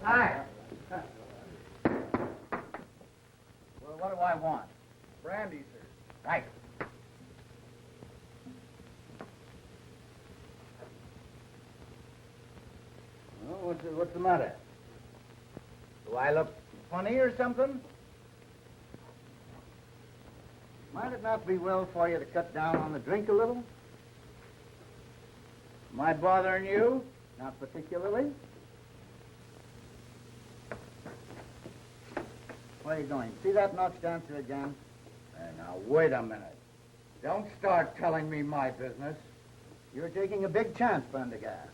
Hi. Well, what do I want? Brandy, sir. Right. Well, what's the matter? Do I look funny or something? Might it not be well for you to cut down on the drink a little? Am I bothering you? Not particularly. Where are you going? See that Knox dancer again? Now, wait a minute. Don't start telling me my business. You're taking a big chance, Prendergast.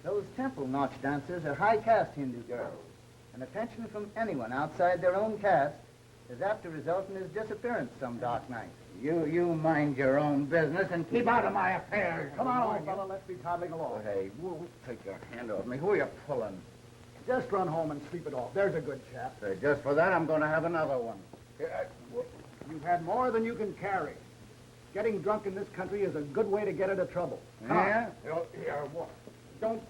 Those temple Knox dancers are high-caste Hindu girls, and attention from anyone outside their own caste is apt to result in his disappearance some dark night. You mind your own business and keep out of my affairs. Come on, old fellow, let's be toddling along. Hey, take your hand off me. Who are you pulling? Just run home and sleep it off. There's a good chap. Say, just for that, I'm going to have another one. You've had more than you can carry. Getting drunk in this country is a good way to get into trouble. Come Yeah? on. Here, what? Don't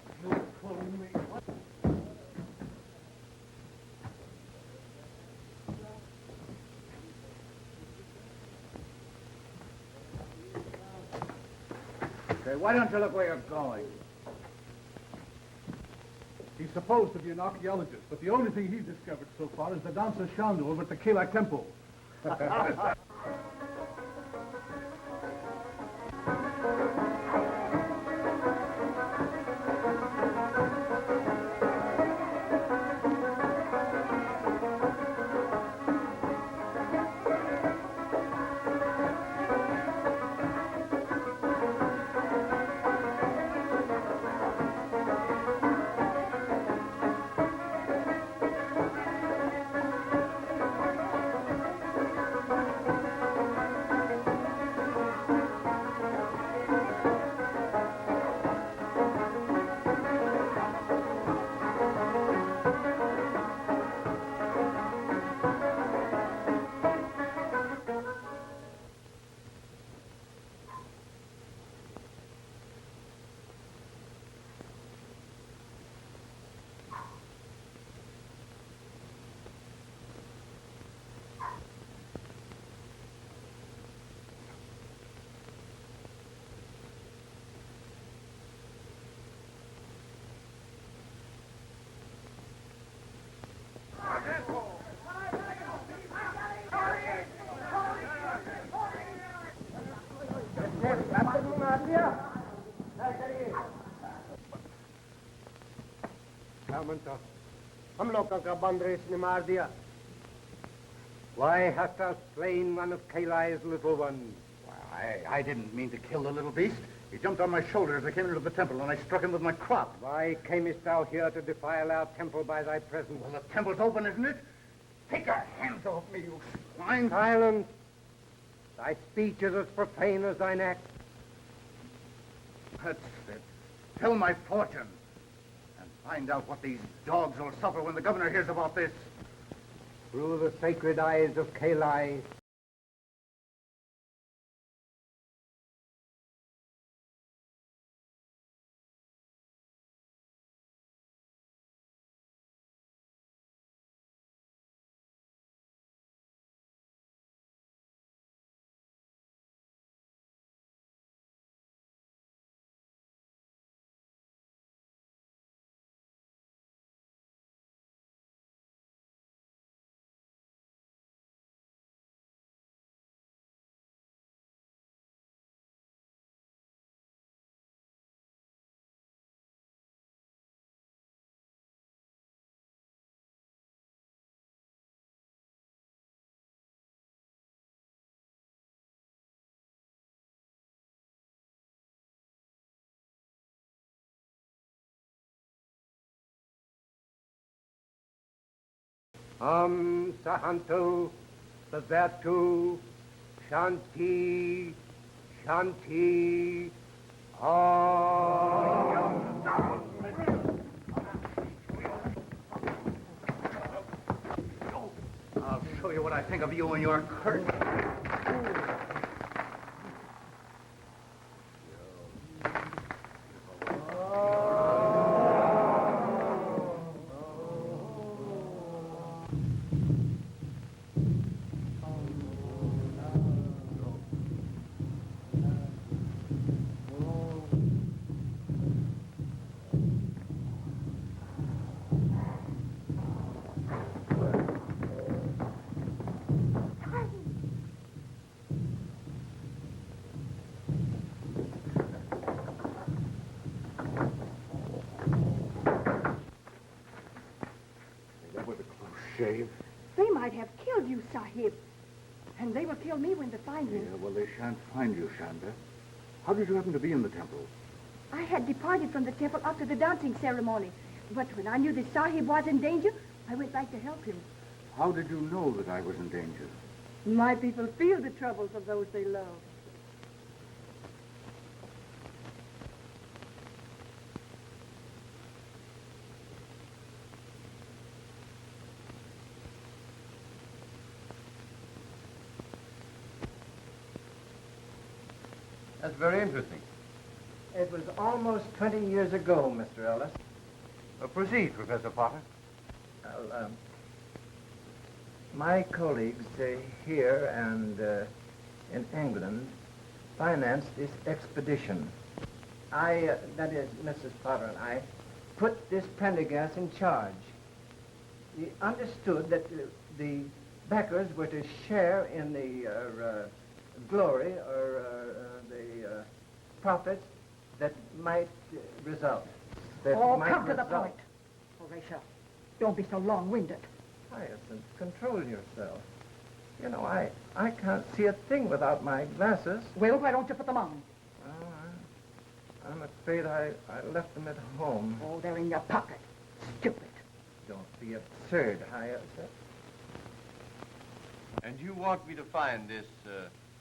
pull me. What? Say, why don't you look where you're going? He's supposed to be an archaeologist, but the only thing he's discovered so far is the dancer Shandu over at the Kelak Temple. हम लोगों का बंद race ने मार दिया. Why hast thou slain one of Kaila's little ones? I didn't mean to kill the little beast. He jumped on my shoulder as I came into the temple, and I struck him with my crop. Why camest thou here to defile our temple by thy presence? Well, the temple's open, isn't it? Take your hands off me, you swine. Silence. Thy speech is as profane as thine act. That's it. Tell my fortune. And find out what these dogs will suffer when the governor hears about this. Through the sacred eyes of Kailai, Sahanto, Sazatu, Shanti, Shanti, Om. I'll show you what I think of you and your curse. shave. They might have killed you, Sahib. And they will kill me when they find me. Yeah, well, they shan't find you, Shanda. How did you happen to be in the temple? I had departed from the temple after the dancing ceremony. But when I knew the Sahib was in danger, I went back to help him. How did you know that I was in danger? My people feel the troubles of those they love. That's very interesting. It was almost 20 years ago, Mr. Ellis. Proceed, Professor Potter. Well, my colleagues here and in England financed this expedition. That is, Mrs. Potter and I, put this Prendergast in charge. We understood that the backers were to share in the glory or the profits that might result. Come to the point. Horatio, don't be so long-winded. Hyacinth, control yourself. You know, I can't see a thing without my glasses. Well, why don't you put them on? Oh, I'm afraid I left them at home. Oh, they're in your pocket. Stupid. Don't be absurd, Hyacinth. And you want me to find this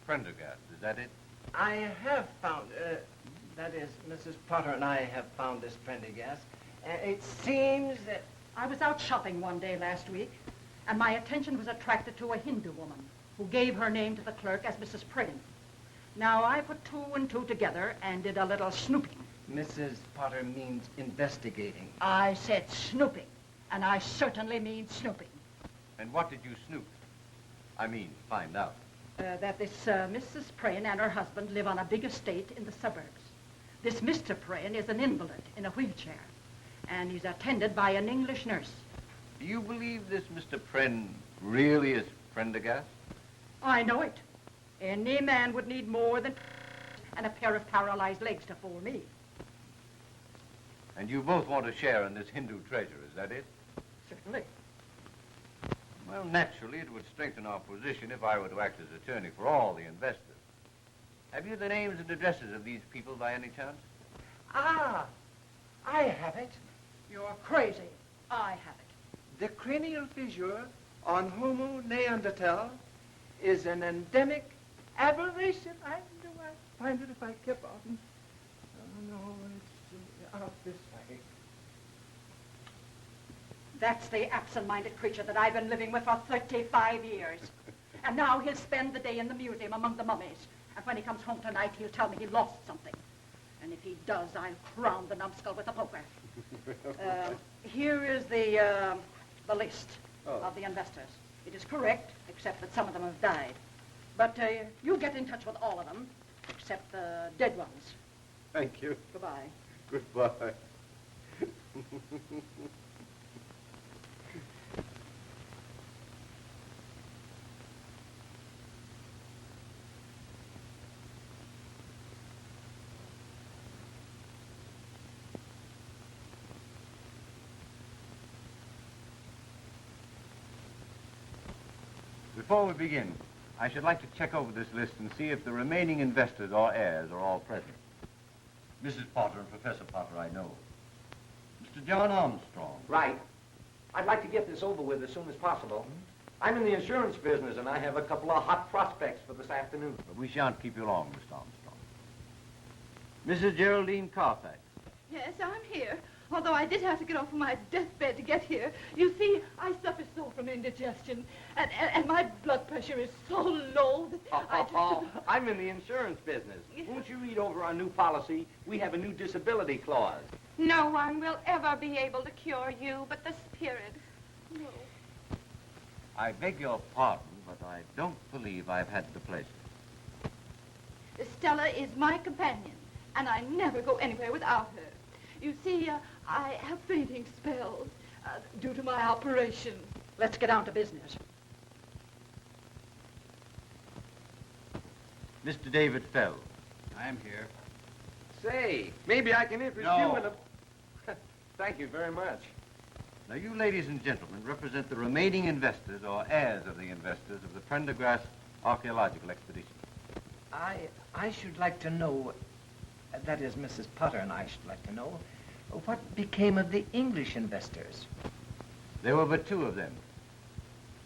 Prendergast, is that it? I have found, that is, Mrs. Potter and I have found this Prendergast. It seems that... I was out shopping one day last week, and my attention was attracted to a Hindu woman who gave her name to the clerk as Mrs. Prane. Now, I put two and two together and did a little snooping. Mrs. Potter means investigating. I said snooping, and I certainly mean snooping. And what did you snoop? I mean, find out. That this Mrs. Prane and her husband live on a big estate in the suburbs. This Mr. Prane is an invalid in a wheelchair, and he's attended by an English nurse. Do you believe this Mr. Pren really is Prendergast? I know it. Any man would need more than and a pair of paralyzed legs to fool me. And you both want to share in this Hindu treasure, is that it? Certainly. Well, naturally, it would strengthen our position if I were to act as attorney for all the investors. Have you the names and addresses of these people by any chance? Ah, I have it. You're crazy. I have it. The cranial fissure on Homo neanderthal is an endemic aberration. I know I'd find it if I kept on. Oh, no, it's out this way. That's the absent-minded creature that I've been living with for 35 years. And now he'll spend the day in the museum among the mummies. And when he comes home tonight, he'll tell me he lost something. And if he does, I'll crown the numbskull with a poker. Here is the list of the investors. It is correct, except that some of them have died. But you get in touch with all of them, except the dead ones. Thank you. Goodbye. Goodbye. Before we begin, I should like to check over this list and see if the remaining investors or heirs are all present. Mrs. Potter and Professor Potter, I know. Mr. John Armstrong. Right. I'd like to get this over with as soon as possible. I'm in the insurance business, and I have a couple of hot prospects for this afternoon. But we shan't keep you long, Mr. Armstrong. Mrs. Geraldine Carfax. Yes, I'm here. Although I did have to get off of my deathbed to get here. You see, I suffer so from indigestion, and my blood pressure is so low that I just... I'm in the insurance business. Won't you read over our new policy? We have a new disability clause. No one will ever be able to cure you but the spirit. No. I beg your pardon, but I don't believe I've had the pleasure. Stella is my companion, and I never go anywhere without her. You see, I have fainting spells due to my operation. Let's get down to business. Mr. David Fell. I'm here. Say, maybe I can interest No. you in a... Thank you very much. Now, you ladies and gentlemen represent the remaining investors or heirs of the investors of the Prendergast archaeological expedition. I should like to know, that is, Mrs. Potter and I should like to know, what became of the English investors? There were but two of them,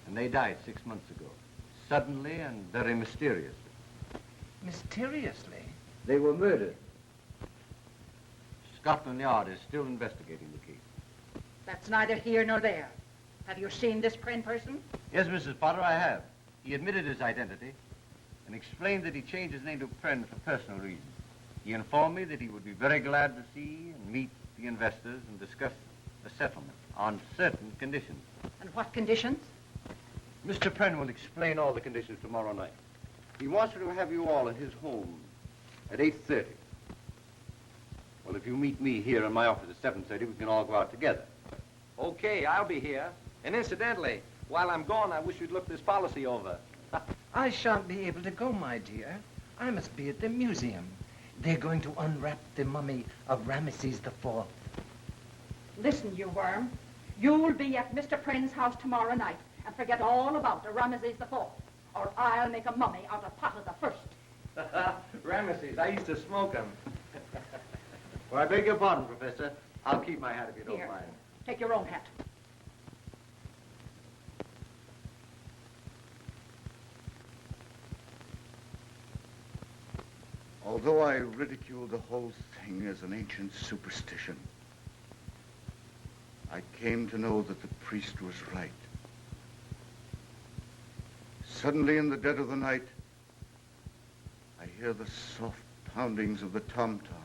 and they died 6 months ago, suddenly and very mysteriously. Mysteriously? They were murdered. Scotland Yard is still investigating the case. That's neither here nor there. Have you seen this Pren person? Yes, Mrs. Potter, I have. He admitted his identity and explained that he changed his name to Pren for personal reasons. He informed me that he would be very glad to see and meet the investors and discuss a settlement on certain conditions. And what conditions? Mr. Pren will explain all the conditions tomorrow night. He wants to have you all at his home at 8:30. Well, if you meet me here in my office at 7:30, we can all go out together. Okay, I'll be here. And incidentally, while I'm gone, I wish you'd look this policy over. I shan't be able to go, my dear. I must be at the museum. They're going to unwrap the mummy of Ramesses IV. Listen, you worm. You'll be at Mr. Pren's house tomorrow night and forget all about the Ramesses IV, or I'll make a mummy out of Potter the First. Ramesses, I used to smoke them. Well, I beg your pardon, Professor. I'll keep my hat if you don't Here, mind. take your own hat. Although I ridicule the whole thing as an ancient superstition, I came to know that the priest was right. Suddenly, in the dead of the night, I hear the soft poundings of the tom-toms.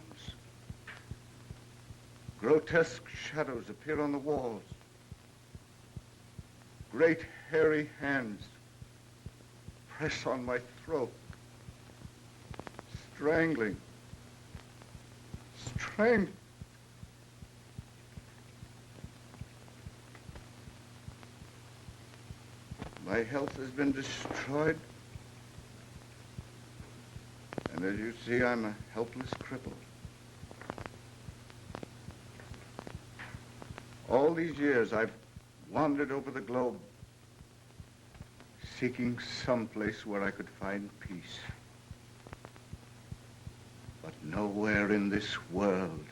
Grotesque shadows appear on the walls. Great hairy hands press on my throat, strangling. My health has been destroyed. And as you see, I'm a helpless cripple. All these years, I've wandered over the globe, seeking some place where I could find peace. But nowhere in this world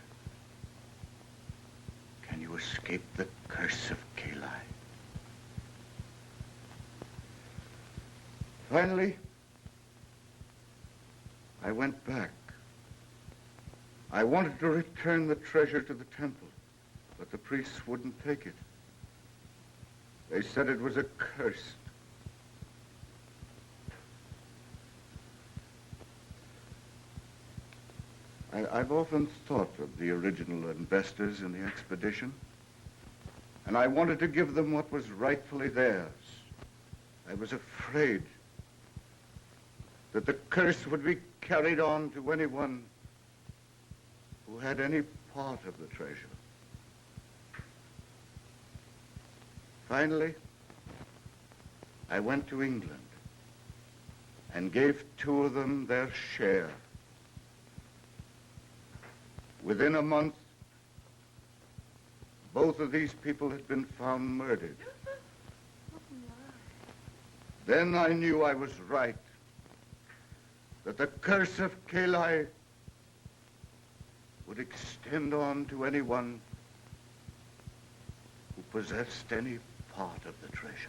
can you escape the curse of Kali. Finally, I went back. I wanted to return the treasure to the temple, but the priests wouldn't take it. They said it was accursed. I've often thought of the original investors in the expedition, and I wanted to give them what was rightfully theirs. I was afraid that the curse would be carried on to anyone who had any part of the treasure. Finally, I went to England and gave two of them their share. Within a month, both of these people had been found murdered. Then I knew I was right, that the curse of Kali would extend on to anyone who possessed any part of the treasure.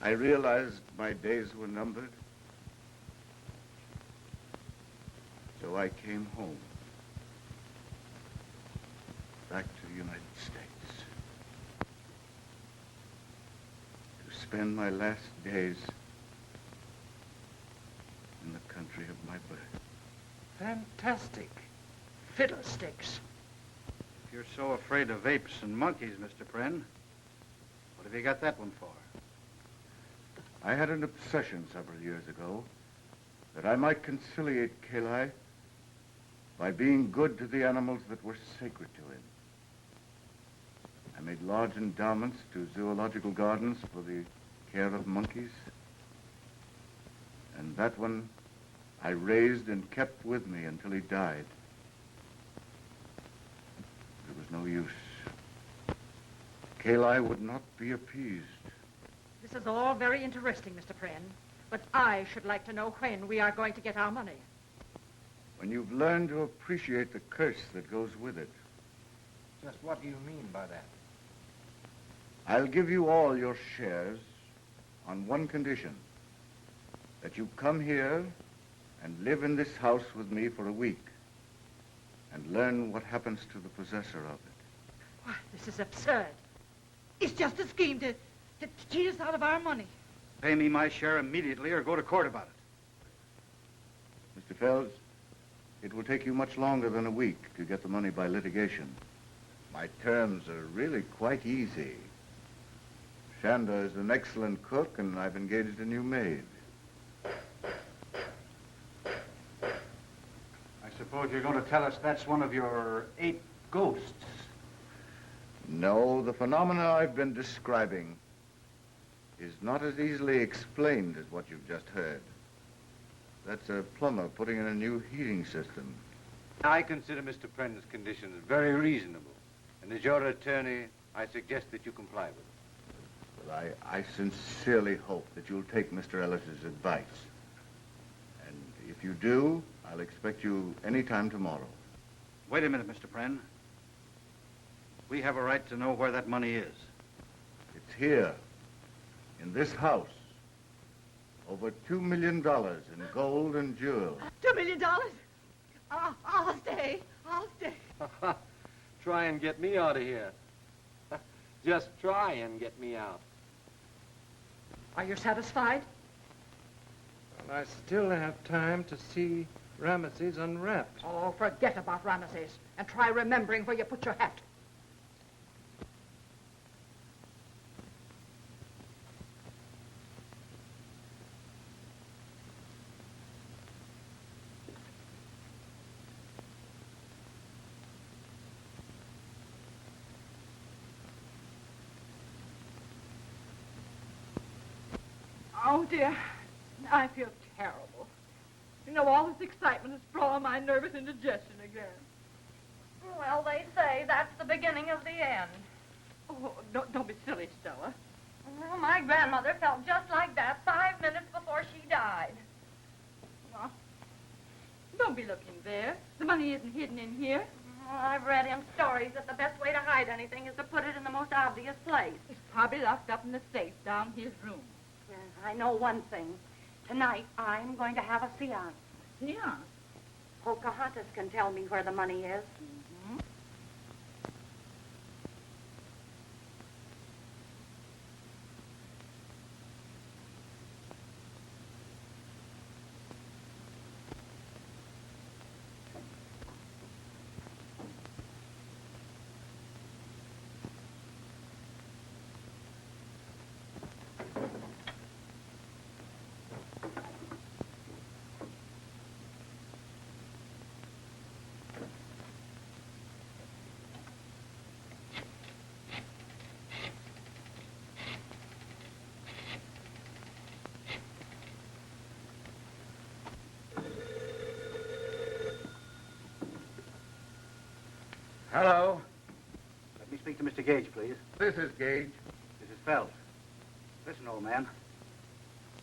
I realized my days were numbered, so I came home, back to the United States, to spend my last days in the country of my birth. Fantastic. Fiddlesticks. If you're so afraid of apes and monkeys, Mr. Pren, what have you got that one for? I had an obsession several years ago that I might conciliate Kali by being good to the animals that were sacred to him. I made large endowments to zoological gardens for the care of monkeys, and that one I raised and kept with me until he died. There was no use. Kayli would not be appeased. This is all very interesting, Mr. Prynne, but I should like to know when we are going to get our money. When you've learned to appreciate the curse that goes with it. Just what do you mean by that? I'll give you all your shares on one condition. That you come here and live in this house with me for a week and learn what happens to the possessor of it. Why, this is absurd. It's just a scheme to cheat us out of our money. Pay me my share immediately or go to court about it. Mr. Fells, it will take you much longer than a week to get the money by litigation. My terms are really quite easy. Shanda is an excellent cook, and I've engaged a new maid. I suppose you're going to tell us that's one of your 8 ghosts. No, the phenomena I've been describing is not as easily explained as what you've just heard. That's a plumber putting in a new heating system. I consider Mr. Prynne's conditions very reasonable. And as your attorney, I suggest that you comply with them. Well, I sincerely hope that you'll take Mr. Ellis's advice. And if you do, I'll expect you any time tomorrow. Wait a minute, Mr. Prynne. We have a right to know where that money is. It's here, in this house. Over $2 million in gold and jewels. $2 million? I'll stay. I'll stay. Try and get me out of here. Just try and get me out. Are you satisfied? Well, I still have time to see Ramesses unwrapped. Oh, forget about Ramesses and try remembering where you put your hat. Oh, dear. I feel terrible. You know, all this excitement has brought on my nervous indigestion again. Well, they say that's the beginning of the end. Oh, don't be silly, Stella. Well, my grandmother felt just like that 5 minutes before she died. Well, don't be looking there. The money isn't hidden in here. Well, I've read in stories that the best way to hide anything is to put it in the most obvious place. It's probably locked up in the safe down his room. I know one thing. Tonight, I'm going to have a seance. Yeah. Pocahontas can tell me where the money is. Mm-hmm. Hello. Let me speak to Mr. Gage, please. This is Gage. This is Fells. Listen, old man.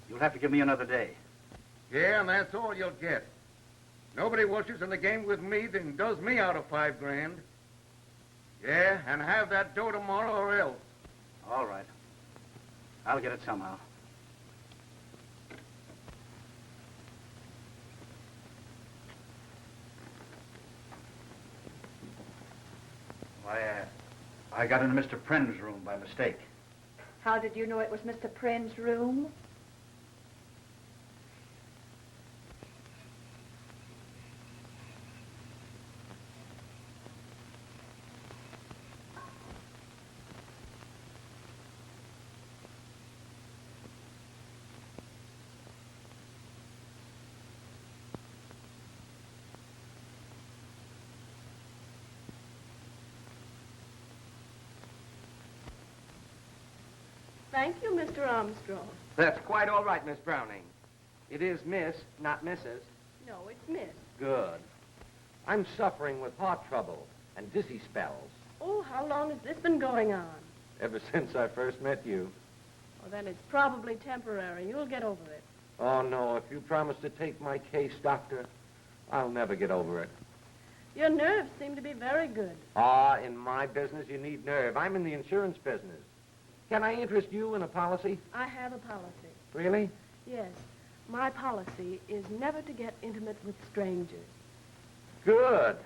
You'll have to give me another day. Yeah, and that's all you'll get. Nobody wishes in the game with me than does me out of 5 grand. Yeah, and have that dough tomorrow or else. All right. I'll get it somehow. I got into Mr. Prynne's room by mistake. How did you know it was Mr. Prynne's room? Thank you, Mr. Armstrong. That's quite all right, Miss Browning. It is Miss, not Mrs. No, it's Miss. Good. I'm suffering with heart trouble and dizzy spells. Oh, how long has this been going on? Ever since I first met you. Well, then it's probably temporary. You'll get over it. Oh, no, if you promise to take my case, Doctor, I'll never get over it. Your nerves seem to be very good. Ah, in my business, you need nerve. I'm in the insurance business. Can I interest you in a policy? I have a policy. Really? Yes. My policy is never to get intimate with strangers. Good.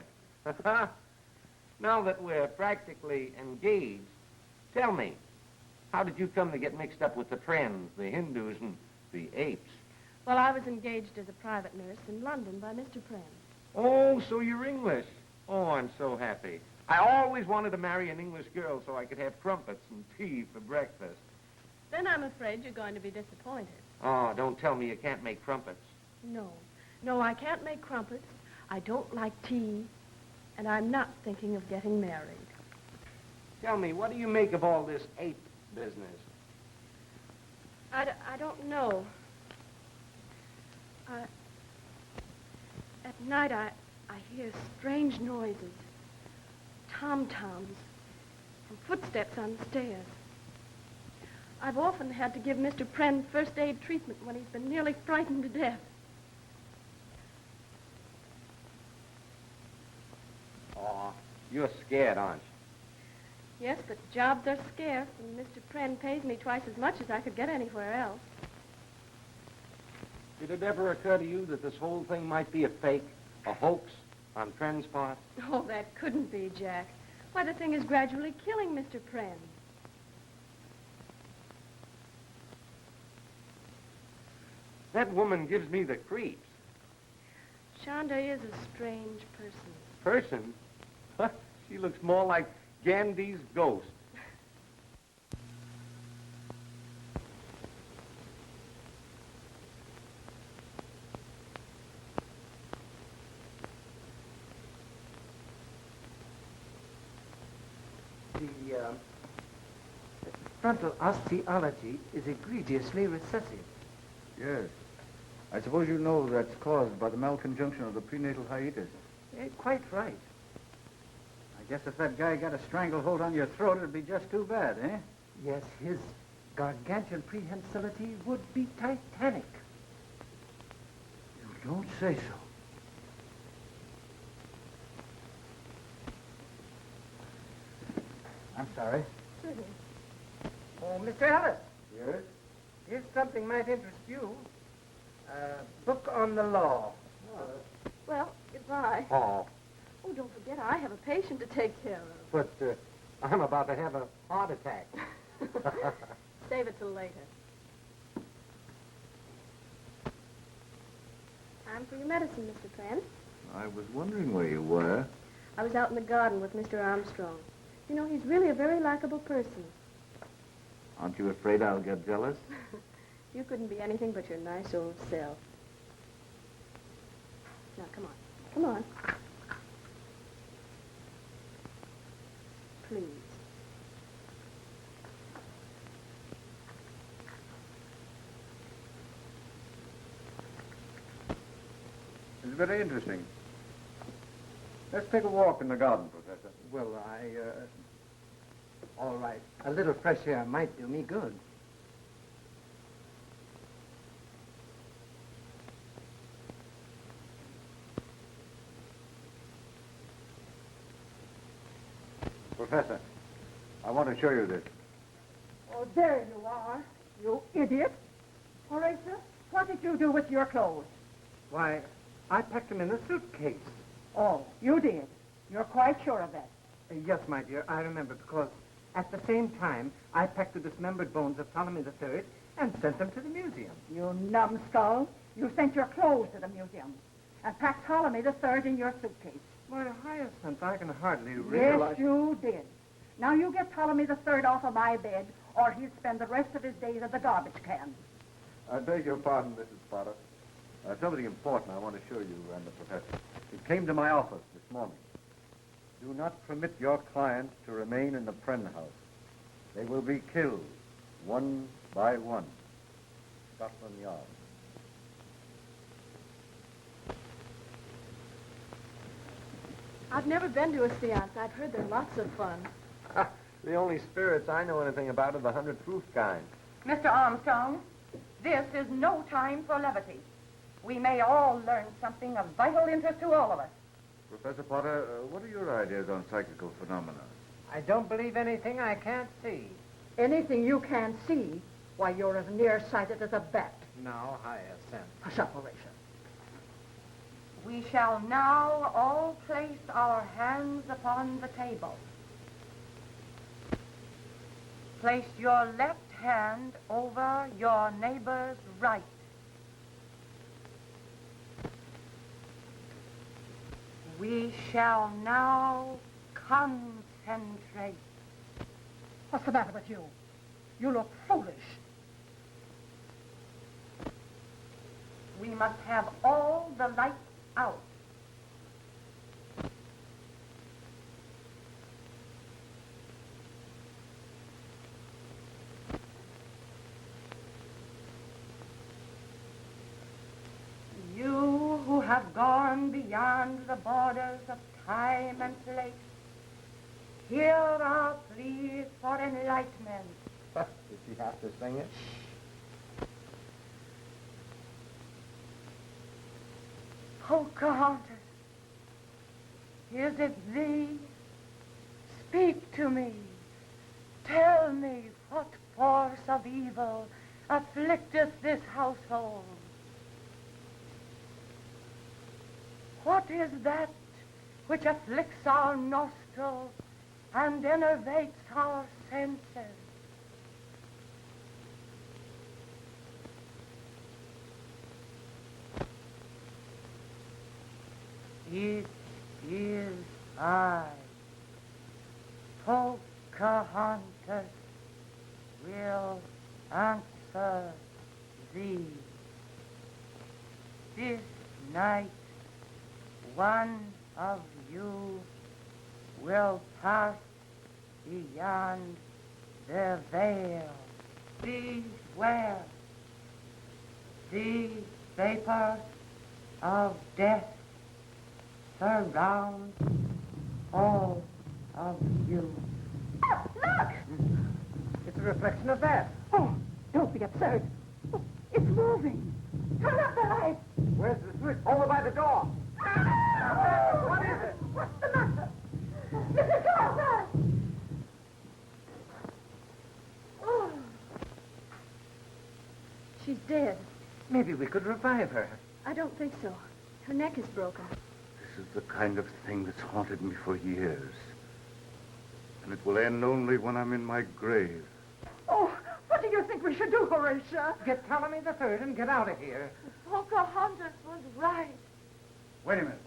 Now that we're practically engaged, tell me, how did you come to get mixed up with the Friends, the Hindus, and the apes? Well, I was engaged as a private nurse in London by Mr. Pren. Oh, so you're English. Oh, I'm so happy. I always wanted to marry an English girl so I could have crumpets and tea for breakfast. Then I'm afraid you're going to be disappointed. Oh, don't tell me you can't make crumpets. No, I can't make crumpets. I don't like tea. And I'm not thinking of getting married. Tell me, what do you make of all this ape business? I don't know. At night, I hear strange noises. Tom-toms and footsteps on the stairs. I've often had to give Mr. Pren first aid treatment when he's been nearly frightened to death. Oh, you're scared, aren't you? Yes, but jobs are scarce, and Mr. Pren pays me twice as much as I could get anywhere else. Did it ever occur to you that this whole thing might be a fake, a hoax on Pren's part? Oh, that couldn't be, Jack. Why, the thing is gradually killing Mr. Pren. That woman gives me the creeps. Shonda is a strange person. Person? She looks more like Gandhi's ghost. The frontal osteology is egregiously recessive. Yes. I suppose you know that's caused by the malconjunction of the prenatal hiatus. Quite right. I guess if that guy got a stranglehold on your throat, it'd be just too bad, eh? Yes, his gargantuan prehensility would be titanic. You don't say so. I'm sorry. Oh, Mr. Ellis, Yes? here's something might interest you. A book on the law. Well, goodbye. Oh, Oh, don't forget, I have a patient to take care of. but I'm about to have a heart attack. Save it till later. Time for your medicine, Mr. Pren. I was wondering where you were. I was out in the garden with Mr. Armstrong. You know, he's really a very likable person. Aren't you afraid I'll get jealous? You couldn't be anything but your nice old self. Now, come on. Come on. Please. It's very interesting. Let's take a walk in the garden, Professor. Well, all right. A little fresh air might do me good. Professor, I want to show you this. Oh, there you are, you idiot. Horatio, what did you do with your clothes? Why, I packed them in a suitcase. Oh, you did. You're quite sure of that. Yes, my dear, I remember, because at the same time, I packed the dismembered bones of Ptolemy III and sent them to the museum. You numbskull. You sent your clothes to the museum and packed Ptolemy III in your suitcase. My Hyacinth, I can hardly realize... Yes, you did. Now you get Ptolemy III off of my bed, or he'll spend the rest of his days at the garbage can. I beg your pardon, Mrs. Potter. Something important I want to show you and the professor. It came to my office this morning. Do not permit your clients to remain in the Pren house. They will be killed, one by one. Scotland Yard. I've never been to a seance. I've heard they're lots of fun. The only spirits I know anything about are the 100 proof kind. Mr. Armstrong, this is no time for levity. We may all learn something of vital interest to all of us. Professor Potter, what are your ideas on psychical phenomena? I don't believe anything I can't see. Anything you can't see, why, you're as nearsighted as a bat. Now, Hyacinth. A separation. We shall now all place our hands upon the table. Place your left hand over your neighbor's right. We shall now concentrate. What's the matter with you? You look foolish. We must have all the lights out. You who have gone beyond the borders of time and place, here are pleas for enlightenment. Did she have to sing it? Pocahontas, is it thee? Speak to me. Tell me what force of evil afflicteth this household. What is that which afflicts our nostrils and enervates our senses? It is I, Pocahontas, will answer thee. This night, one of you will pass beyond the veil. Beware. The vapor of death surrounds all of you. Oh, look! It's a reflection of that. Oh, don't be absurd. Oh, it's moving. Turn up the light. Where's the switch? Over by the door. What is it? What's the matter? Mrs. Carter! Oh. She's dead. Maybe we could revive her. I don't think so. Her neck is broken. This is the kind of thing that's haunted me for years. And it will end only when I'm in my grave. Oh, what do you think we should do, Horatia? Get Ptolemy the Third and get out of here. Pocahontas was right. Wait a minute.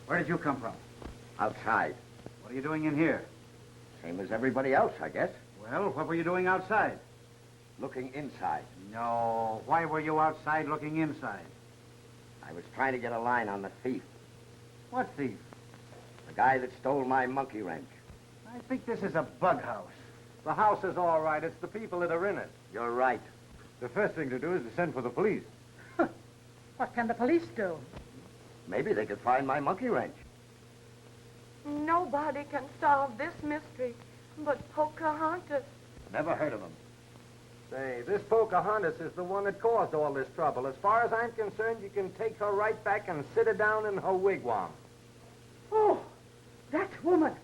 Where did you come from? Outside. What are you doing in here? Same as everybody else, I guess. Well, what were you doing outside? Looking inside. No. Why were you outside looking inside? I was trying to get a line on the thief. What thief? The guy that stole my monkey wrench. I think this is a bug house. The house is all right. It's the people that are in it. You're right. The first thing to do is to send for the police. What can the police do? Maybe they could find my monkey wrench. Nobody can solve this mystery but Pocahontas. Never heard of him. Say, this Pocahontas is the one that caused all this trouble. As far as I'm concerned, you can take her right back and sit her down in her wigwam. Oh, that woman.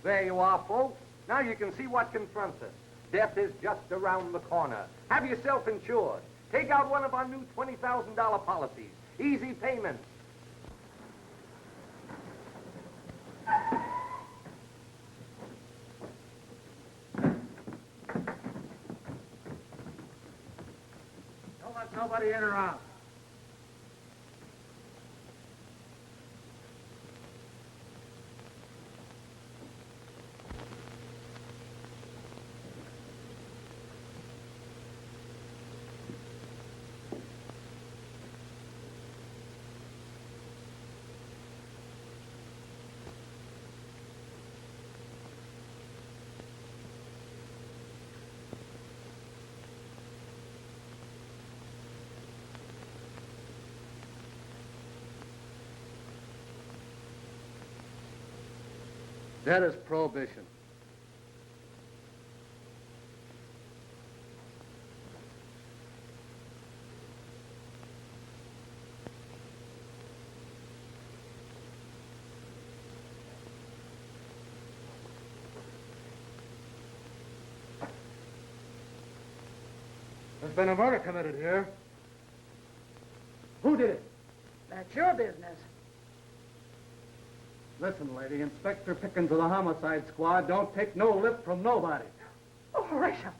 There you are, folks. Now you can see what confronts us. Death is just around the corner. Have yourself insured. Take out one of our new $20,000 policies. Easy payments. Don't let nobody in or out. That is prohibition. There's been a murder committed here. Who did it? That's your business. Listen, lady, Inspector Pickens of the Homicide Squad don't take no lip from nobody. Oh, Horatio,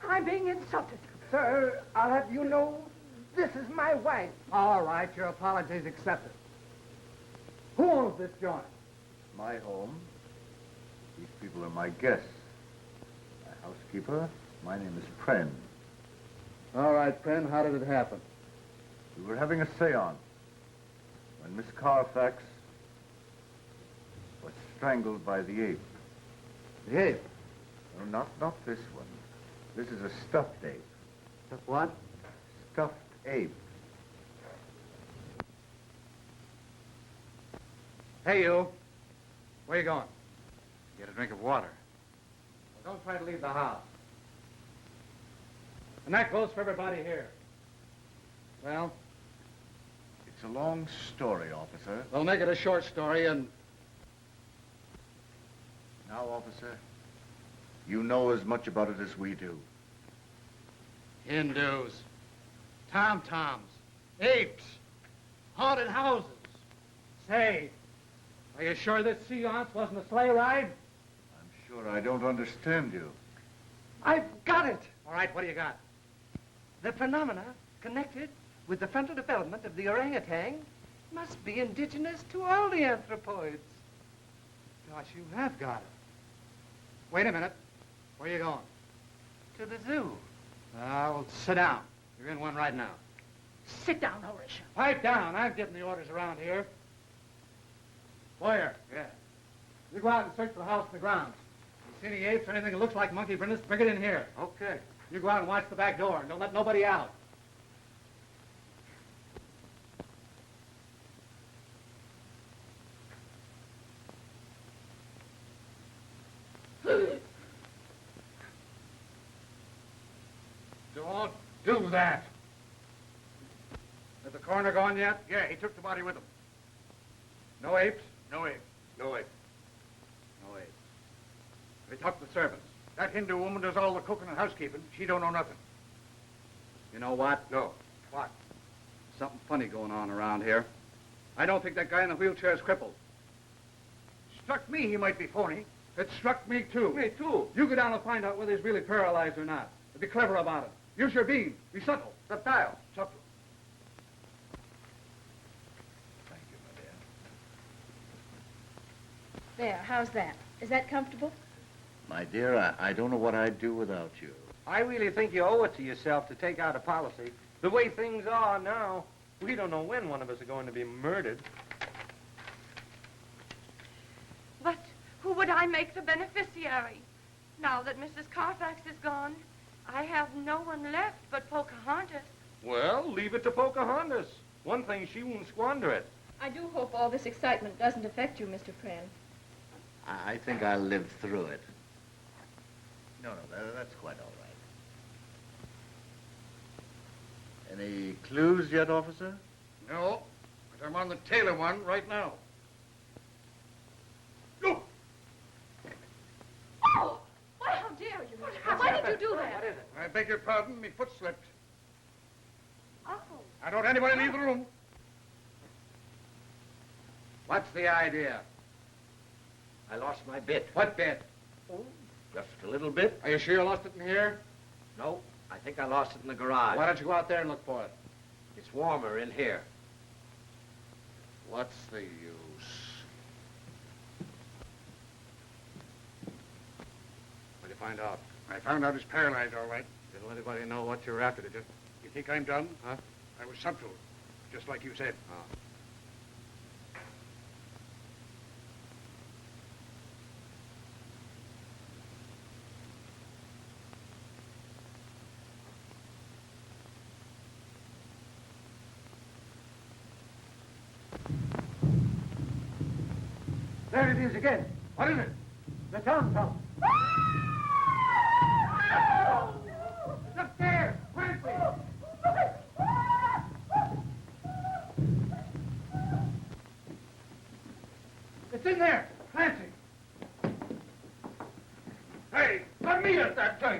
I'm being insulted. Sir, I'll have you know this is my wife. All right, your apologies accepted. Who owns this joint? My home. These people are my guests. My housekeeper. My name is Pren. All right, Pren, how did it happen? We were having a seance when Miss Carfax was strangled by the ape. The ape? No, not this one. This is a stuffed ape. What? Stuffed ape. Hey, you. Where you going? Get a drink of water. Well, don't try to leave the house. And that goes for everybody here. Well? It's a long story, officer. We'll make it a short story and... Now, officer, you know as much about it as we do. Hindus, tom-toms, apes, haunted houses. Say, are you sure this seance wasn't a sleigh ride? I'm sure I don't understand you. I've got it. All right, what do you got? The phenomena connected with the frontal development of the orangutan must be indigenous to all the anthropoids. Gosh, you have got it. Wait a minute. Where are you going? To the zoo. Well, sit down. You're in one right now. Sit down, Horatio. Pipe down. I'm getting the orders around here. Boyer. Yeah. You go out and search for the house and the grounds. You see any apes or anything that looks like monkey brindles, bring it in here. Okay. You go out and watch the back door and don't let nobody out. Don't do that. Is the coroner gone yet? Yeah, he took the body with him. No apes? No ape. No ape. No apes. They talked to the servants. That Hindu woman does all the cooking and housekeeping. She don't know nothing. You know what? No. What? Something funny going on around here. I don't think that guy in the wheelchair is crippled. Struck me he might be phony. It struck me, too. Me, too. You go down and find out whether he's really paralyzed or not. But be clever about it. Use your beam. Be subtle. Subtle. Subtle. Thank you, my dear. There, how's that? Is that comfortable? My dear, I don't know what I'd do without you. I really think you owe it to yourself to take out a policy. The way things are now, we don't know when one of us are going to be murdered. But who would I make the beneficiary? Now that Mrs. Carfax is gone, I have no one left but Pocahontas. Well, leave it to Pocahontas. One thing, she won't squander it. I do hope all this excitement doesn't affect you, Mr. Pren. I think I'll live through it. No, that's quite all right. Any clues yet, officer? No, but I'm on the tail of one right now. Look! Oh! Why, how dare you? Why did you do that? What is it? I beg your pardon, my foot slipped. Oh. I don't anybody leave the room. What's the idea? I lost my bit. What bit? Just a little bit. Are you sure you lost it in here? No, I think I lost it in the garage. Why don't you go out there and look for it? It's warmer in here. What's the use? What did you find out? I found out he's paralyzed, all right. Didn't let anybody know what you were after, did you? You think I'm done? Huh? I was subtle, just like you said. Oh. There it is again. What is it? The tom-tom. Look there! Quickly! It's in there! Clancy! Hey, let me at that thing!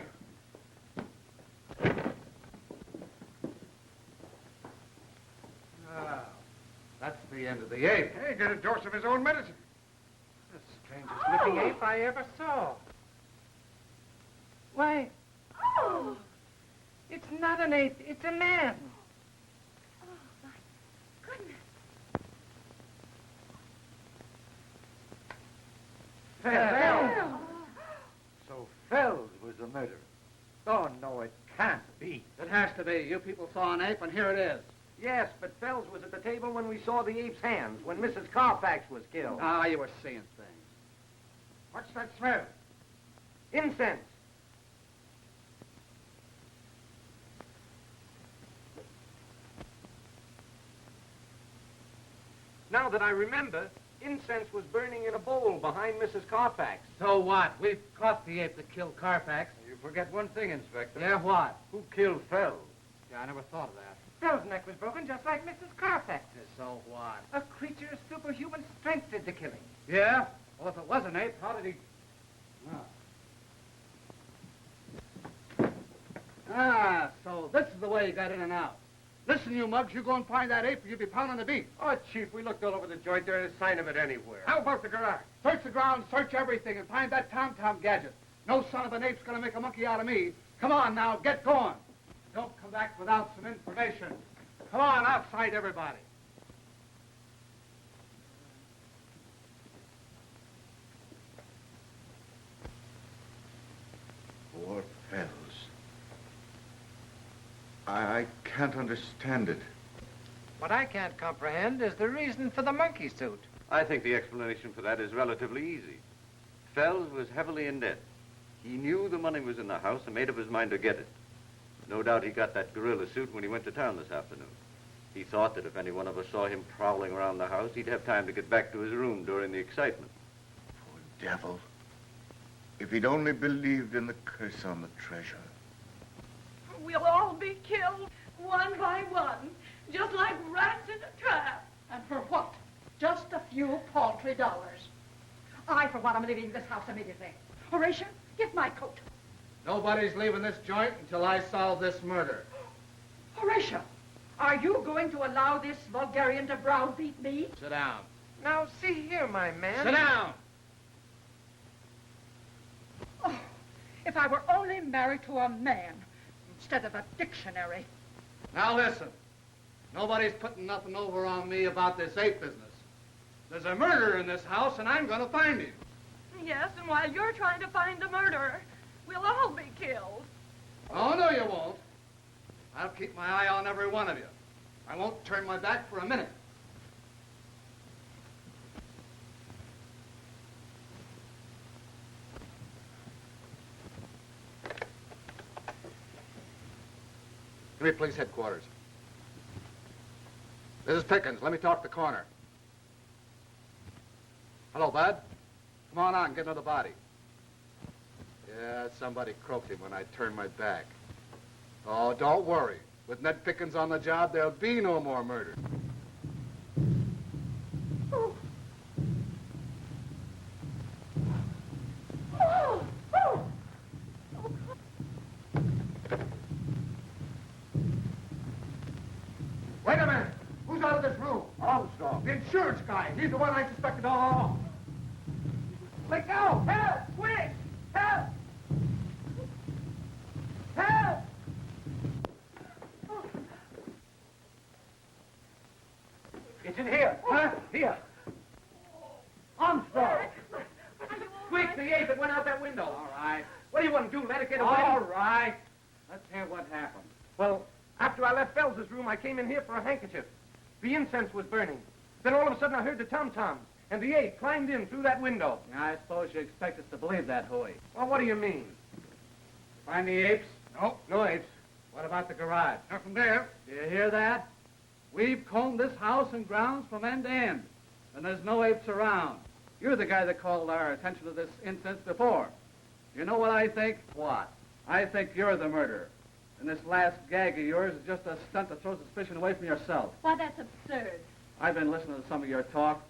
Ah, that's the end of the ape. Hey, get a dose of his own medicine. The strangest looking ape I ever saw. Why, it's not an ape, it's a man. Fells. So Fells was the murderer. Oh, no, it can't be. It has to be. You people saw an ape, and here it is. Yes, but Fells was at the table when we saw the ape's hands, when Mrs. Carfax was killed. Ah, you were seeing things. What's that smell? Incense. Now that I remember, incense was burning in a bowl behind Mrs. Carfax. So what? We've caught the ape that killed Carfax. You forget one thing, Inspector. Yeah, what? Who killed Fells? Yeah, I never thought of that. Fell's neck was broken just like Mrs. Carfax's. So what? A creature of superhuman strength did the killing. Yeah? Well, if it was an ape, how did he... Ah, so this is the way you got in and out. Listen, you mugs, you go and find that ape or you'll be pounding the beat. Oh, Chief, we looked all over the joint. There ain't a sign of it anywhere. How about the garage? Search the ground, search everything, and find that tom-tom gadget. No son of an ape's gonna make a monkey out of me. Come on now, get going. Don't come back without some information. Come on, outside everybody. Poor Fells. I can't understand it. What I can't comprehend is the reason for the monkey suit. I think the explanation for that is relatively easy. Fells was heavily in debt. He knew the money was in the house and made up his mind to get it. No doubt he got that gorilla suit when he went to town this afternoon. He thought that if any one of us saw him prowling around the house, he'd have time to get back to his room during the excitement. Poor devil. If he'd only believed in the curse on the treasure. We'll all be killed, one by one, just like rats in a trap. And for what? Just a few paltry dollars. I, for one, am leaving this house immediately. Horatio, get my coat. Nobody's leaving this joint until I solve this murder. Horatio, are you going to allow this vulgarian to browbeat me? Sit down. Now, see here, my man. Sit down! Oh, if I were only married to a man instead of a dictionary. Now listen. Nobody's putting nothing over on me about this ape business. There's a murderer in this house, and I'm going to find him. Yes, and while you're trying to find the murderer, we'll all be killed. Oh, no, you won't. I'll keep my eye on every one of you. I won't turn my back for a minute. Give me police headquarters. This is Pickens. Let me talk the corner. Hello, Bud. Come on out and get another body. Yeah, somebody croaked him when I turned my back. Oh, don't worry. With Ned Pickens on the job, there'll be no more murder. Wait a minute. Who's out of this room? Armstrong. The insurance guy. He's the one I suspected all along. Let go! Help! Quick! Help! Help! It's in here. Huh? Here. Armstrong. Quick, the ape that went out that window. All right. What do you want to do, let it get away? All right. Let's hear what happened. Well, after I left Fells's room, I came in here for a handkerchief. The incense was burning. Then all of a sudden I heard the tom-toms, and the ape climbed in through that window. Yeah, I suppose you expect us to believe that, Hoey. Well, what do you mean? Find the apes? No, no apes. What about the garage? Nothing there. Do you hear that? We've combed this house and grounds from end to end, and there's no apes around. You're the guy that called our attention to this instance before. You know what I think? What? I think you're the murderer. And this last gag of yours is just a stunt to throw suspicion away from yourself. Why, that's absurd. I've been listening to some of your talk,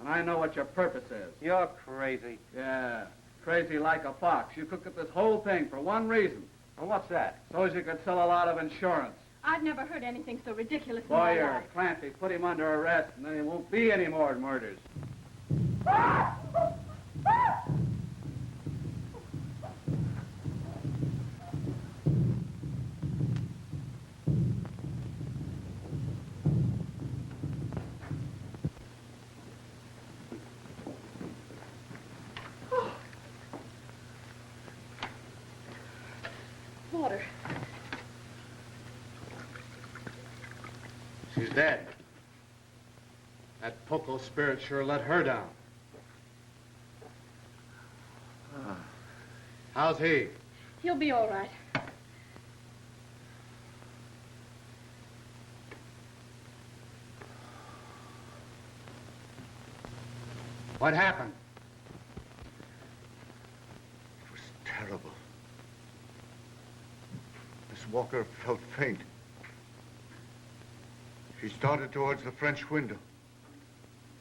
and I know what your purpose is. You're crazy. Yeah, crazy like a fox. You cooked up this whole thing for one reason. And what's that? So as you could sell a lot of insurance. I've never heard anything so ridiculous in my Boyer, life. Clancy, put him under arrest, and then there won't be any more murders. Water. She's dead. That Poco spirit sure let her down. How's he? He'll be all right. What happened? It was terrible. Miss Walker felt faint. She started towards the French window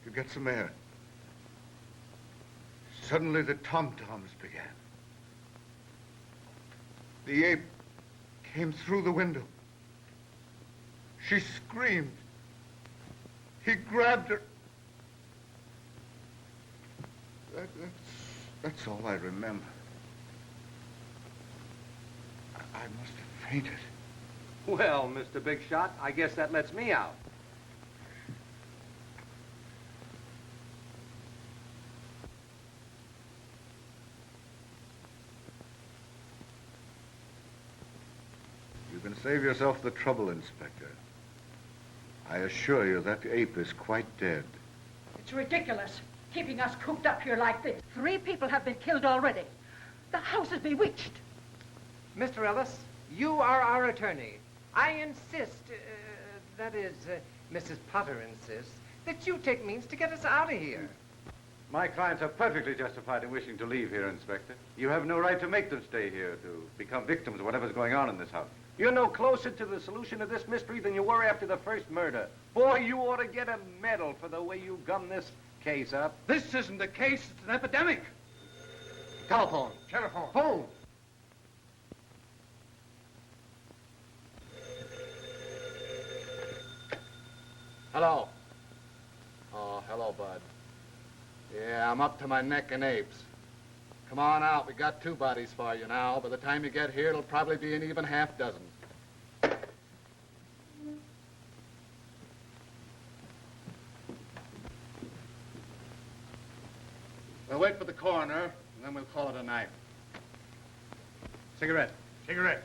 to get some air. Suddenly, the tom-toms began. The ape came through the window. She screamed. He grabbed her. That's all I remember. I must have fainted. Well, Mr. Big Shot, I guess that lets me out. You can save yourself the trouble, Inspector. I assure you that ape is quite dead. It's ridiculous, keeping us cooped up here like this. 3 people have been killed already. The house is bewitched. Mr. Ellis, you are our attorney. I insist, that is, Mrs. Potter insists, that you take means to get us out of here. My clients are perfectly justified in wishing to leave here, Inspector. You have no right to make them stay here, to become victims of whatever's going on in this house. You're no closer to the solution of this mystery than you were after the first murder. Boy, you ought to get a medal for the way you gummed this case up. This isn't a case, it's an epidemic. Telephone. Telephone. Phone. Hello. Oh, hello, Bud. Yeah, I'm up to my neck in apes. Come on out. We got 2 bodies for you now. By the time you get here, it'll probably be an even half dozen. We'll wait for the coroner, and then we'll call it a night. Cigarette. Cigarette.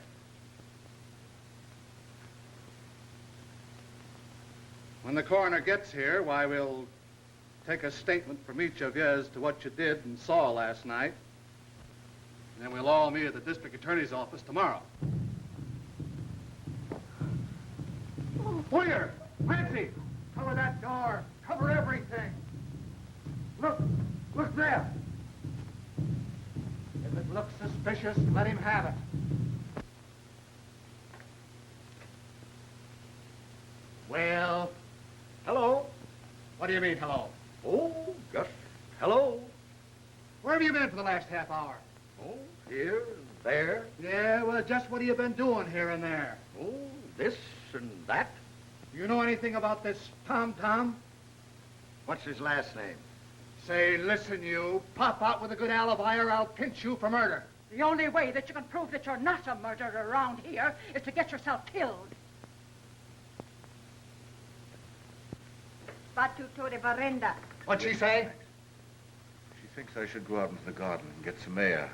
When the coroner gets here, why, we'll take a statement from each of you as to what you did and saw last night. And then we'll all meet at the district attorney's office tomorrow. Boyer! Clancy! Cover that door! Cover everything! Look! Look there! If it looks suspicious, let him have it. Well? Hello? What do you mean, hello? Oh, just hello. Where have you been for the last half hour? Oh, here and there. Yeah, well, just what have you been doing here and there? Oh, this and that. You know anything about this Tom? What's his last name? Say, listen, you. Pop out with a good alibi or I'll pinch you for murder. The only way that you can prove that you're not a murderer around here is to get yourself killed. Batutore Barrenda. What'd she say? She thinks I should go out into the garden and get some air.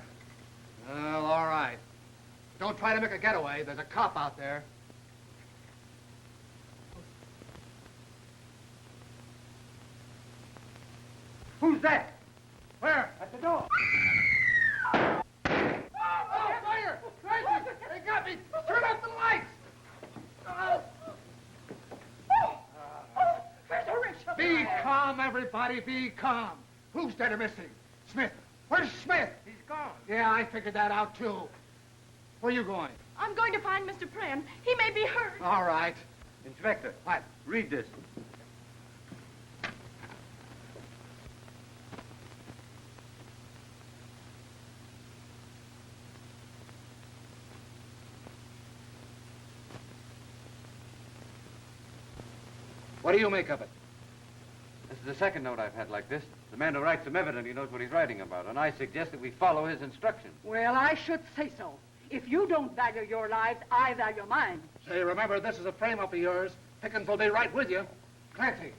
Well, all right. Don't try to make a getaway. There's a cop out there. Who's that? Where? At the door. Oh, fire! Crazy! They got me! Turn off the lights! Be calm, everybody. Be calm. Who's dead or missing? Smith. Where's Smith? He's gone. Yeah, I figured that out, too. Where are you going? I'm going to find Mr. Pren. He may be hurt. All right. Inspector, What? read this. What do you make of it? This is the second note I've had like this. The man who writes them evidently knows what he's writing about, and I suggest that we follow his instructions. Well, I should say so. If you don't value your lives, I value mine. Say, remember, this is a frame-up of yours. Pickens will be right with you. Clancy,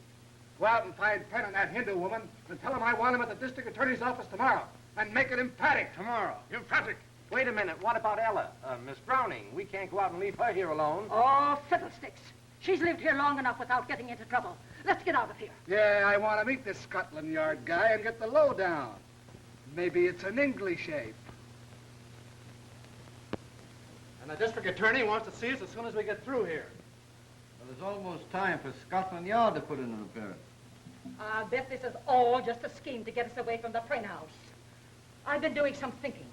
go out and find Penn and that Hindu woman and tell him I want him at the district attorney's office tomorrow. And make it emphatic. Tomorrow. Emphatic. Wait a minute. What about Ella? Miss Browning. We can't go out and leave her here alone. Oh, fiddlesticks. She's lived here long enough without getting into trouble. Let's get out of here. Yeah, I want to meet this Scotland Yard guy and get the lowdown. Maybe it's an English ape. And the district attorney wants to see us as soon as we get through here. Well, there's almost time for Scotland Yard to put in an appearance. I bet this is all just a scheme to get us away from the Prynne house. I've been doing some thinking,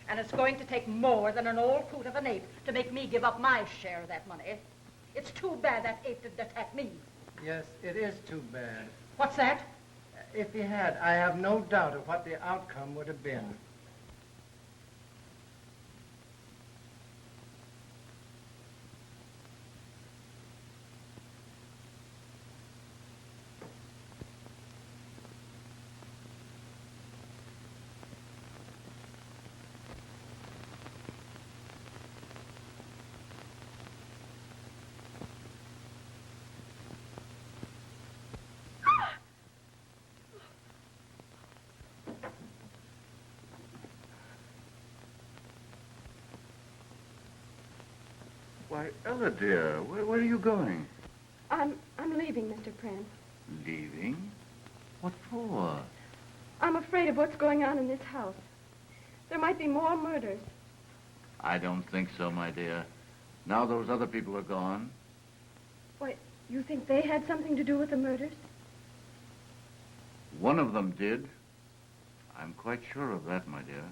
and it's going to take more than an old coot of an ape to make me give up my share of that money. It's too bad that ape didn't attack me. Yes, it is too bad. What's that? If he had, I have no doubt of what the outcome would have been. Why, Ella, dear, where are you going? I'm leaving, Mr. Pren. Leaving? What for? I'm afraid of what's going on in this house. There might be more murders. I don't think so, my dear. Now those other people are gone. Why, you think they had something to do with the murders? One of them did. I'm quite sure of that, my dear.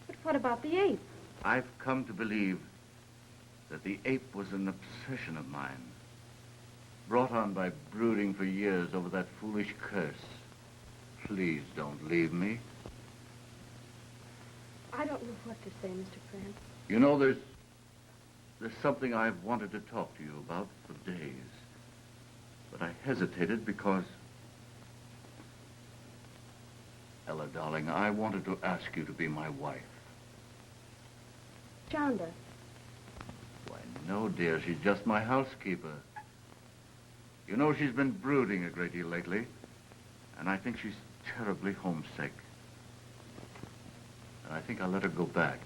But what about the ape? I've come to believe that the ape was an obsession of mine, brought on by brooding for years over that foolish curse. Please don't leave me. I don't know what to say, Mr. Pren. You know, there's something I've wanted to talk to you about for days, but I hesitated because... Ella, darling, I wanted to ask you to be my wife. Chanda. Why, no, dear, she's just my housekeeper. You know, she's been brooding a great deal lately, and I think she's terribly homesick. And I think I'll let her go back.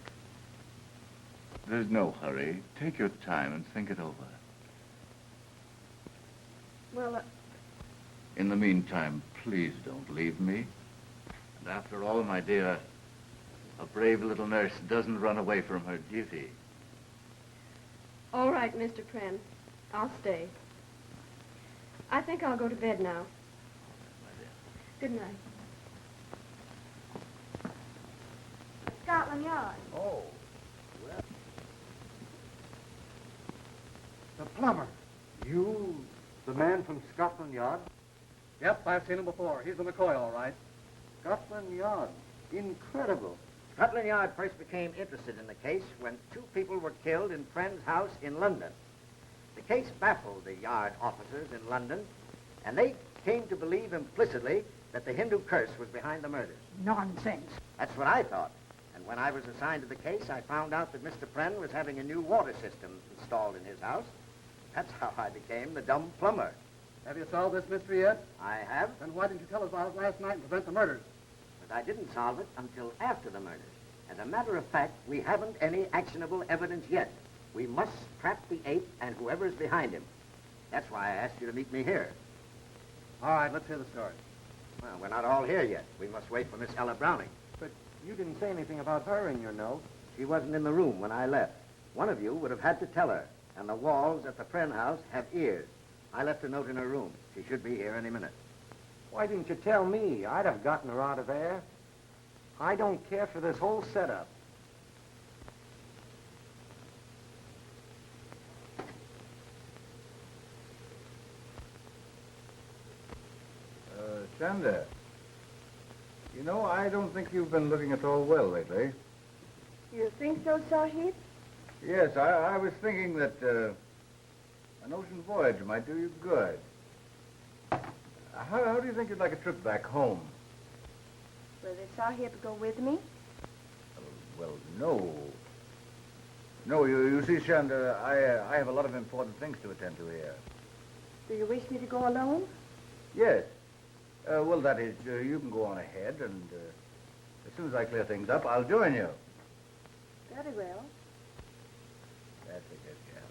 There's no hurry. Take your time and think it over. Well, In the meantime, please don't leave me. And after all, my dear, a brave little nurse doesn't run away from her duty. all right, Mr. Pren. I'll stay. I think I'll go to bed now. Good night. Scotland Yard. Oh, well. The plumber. You, the man from Scotland Yard? Yep, I've seen him before. He's the McCoy, all right. Scotland Yard. Incredible. Scotland Yard first became interested in the case when 2 people were killed in Friend's house in London. The case baffled the Yard officers in London, and they came to believe implicitly that the Hindu curse was behind the murders. Nonsense. That's what I thought. And when I was assigned to the case, I found out that Mr. Pren was having a new water system installed in his house. That's how I became the dumb plumber. Have you solved this mystery yet? I have, Then why didn't you tell us about it last night and prevent the murders? but I didn't solve it until after the murders. As a matter of fact, we haven't any actionable evidence yet. We must trap the ape and whoever's behind him. That's why I asked you to meet me here. All right, let's hear the story. Well, we're not all here yet. We must wait for Miss Ella Browning. But you didn't say anything about her in your note. She wasn't in the room when I left. One of you would have had to tell her. And the walls at the Pren house have ears. I left a note in her room. She should be here any minute. Why didn't you tell me? I'd have gotten her out of there. I don't care for this whole setup. Chanda, you know, I don't think you've been looking at all well lately. You think so, Sahib? Yes, I was thinking that an ocean voyage might do you good. How do you think you'd like a trip back home? Will the Sahib go with me? Well, no. No, you see, Chanda, I have a lot of important things to attend to here. Do you wish me to go alone? Yes. Well, that is, you can go on ahead, and as soon as I clear things up, I'll join you. Very well. That's a good girl.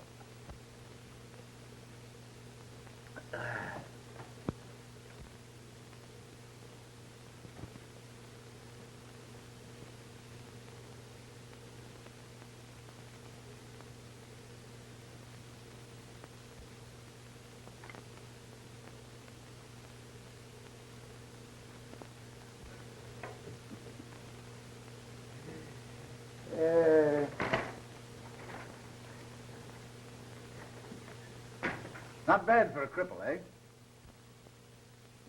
Not bad for a cripple, eh?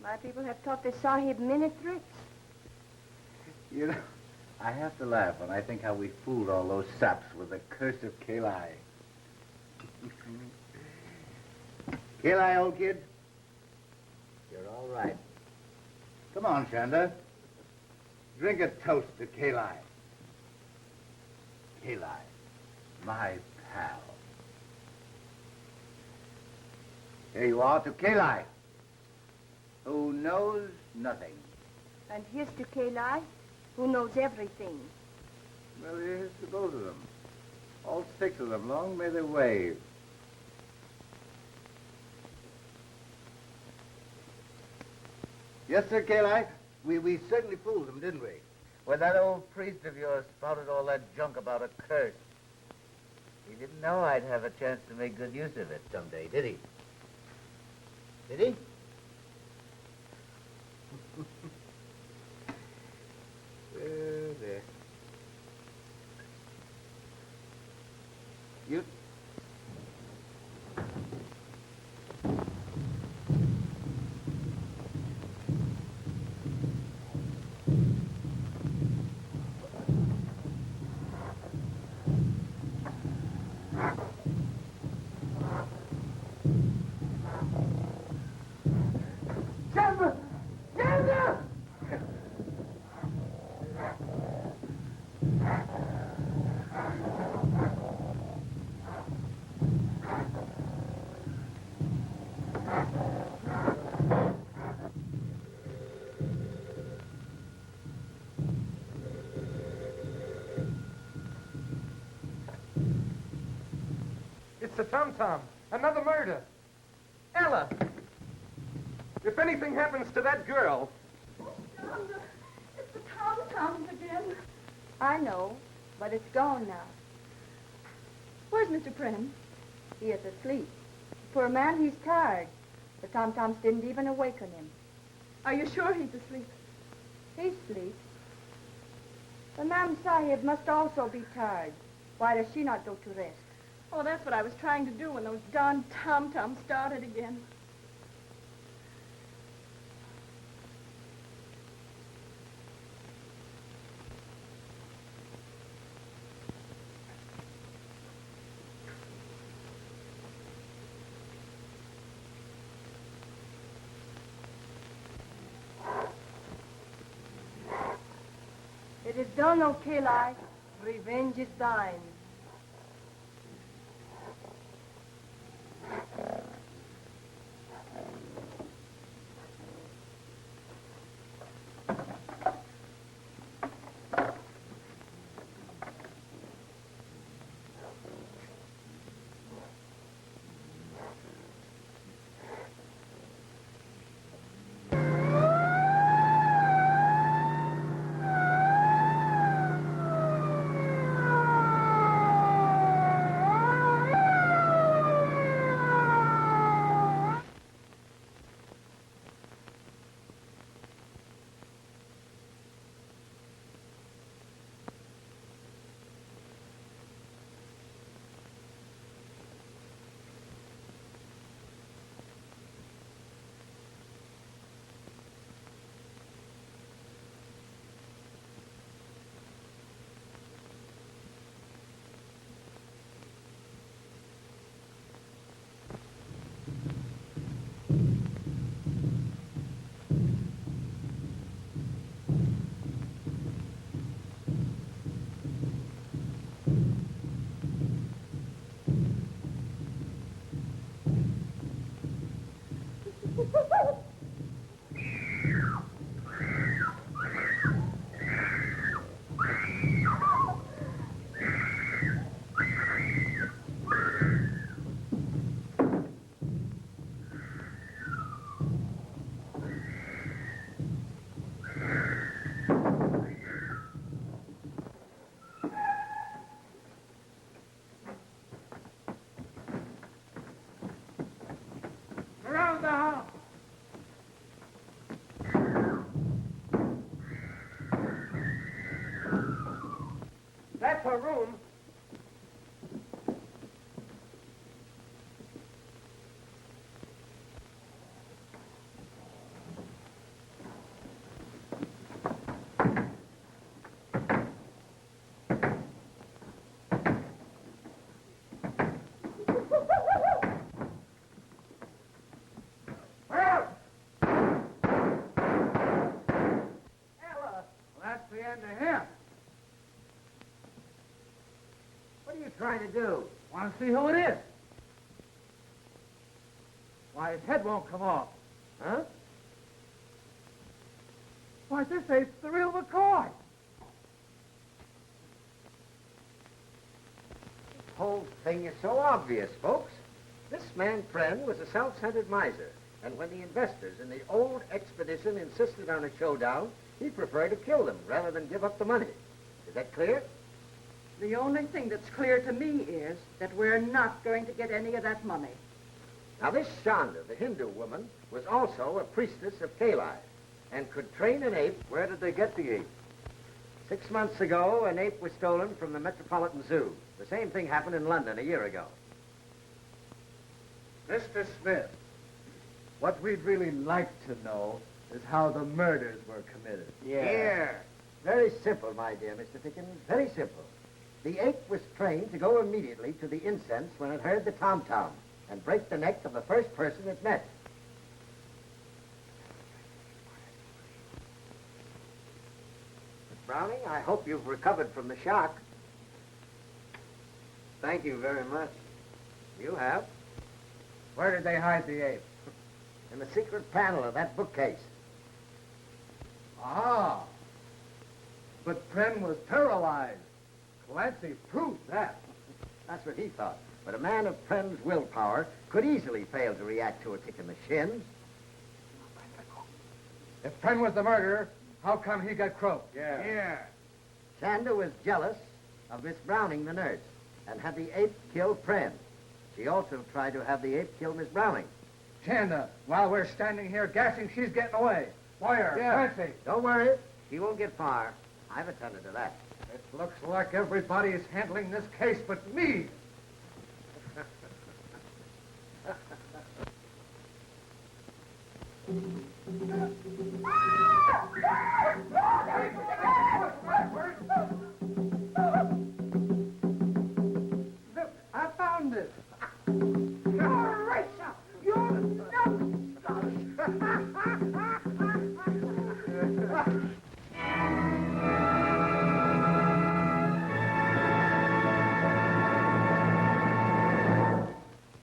My people have taught the Sahib many tricks. You know, I have to laugh when I think how we fooled all those saps with the curse of Kalai. Kalai, old kid, you're all right. Come on, Chanda. Drink a toast to Kalai. Kalai, my pal. Here you are to Kalai, who knows nothing. And here's to Kalai, who knows everything. Well, here's to both of them. All 6 of them. Long may they wave. Yes, sir, Kalai. We certainly fooled them, didn't we? When that old priest of yours spouted all that junk about a curse. He didn't know I'd have a chance to make good use of it someday, did he? Did he? There. You... It's the Tom-Tom. Another murder. Ella! If anything happens to that girl... Yonder, it's the Tom-Toms again. I know, but it's gone now. Where's Mr. Prem? He is asleep. Poor man, he's tired. The Tom-Toms didn't even awaken him. Are you sure he's asleep? He's asleep. The Mam Sahib must also be tired. Why does she not go to rest? Oh, that's what I was trying to do when those darn tom-toms started again. It is done, O Kalai. Revenge is thine. a room. That's the end of him. What are you trying to do? Want to see who it is? Why, his head won't come off. Huh? Why, this ape's the real McCoy. The whole thing is so obvious, folks. This man, Friend, was a self-centered miser. And when the investors in the old expedition insisted on a showdown, he preferred to kill them rather than give up the money. Is that clear? The only thing that's clear to me is that we're not going to get any of that money. Now, this Shonda, the Hindu woman, was also a priestess of Kali and could train an ape. Where did they get the ape? 6 months ago, an ape was stolen from the Metropolitan Zoo. The same thing happened in London a year ago. Mr. Smith, what we'd really like to know is how the murders were committed. Here. Very simple, my dear Mr. Pickens. Very simple. The ape was trained to go immediately to the incense when it heard the tom-tom and break the neck of the first person it met. Miss Browning, I hope you've recovered from the shock. Thank you very much. You have. Where did they hide the ape? In the secret panel of that bookcase. Ah. But Pren was paralyzed. Clancy proved that. That's what he thought. But a man of Pren's willpower could easily fail to react to a kick in the shins. If Pren was the murderer, how come he got croaked? Yeah. Shanda was jealous of Miss Browning, the nurse, and had the ape kill Pren. She also tried to have the ape kill Miss Browning. Chanda, while we're standing here gassing, she's getting away. Boyer, Clancy. Don't worry. She won't get far. I've attended to that. It looks like everybody is handling this case but me.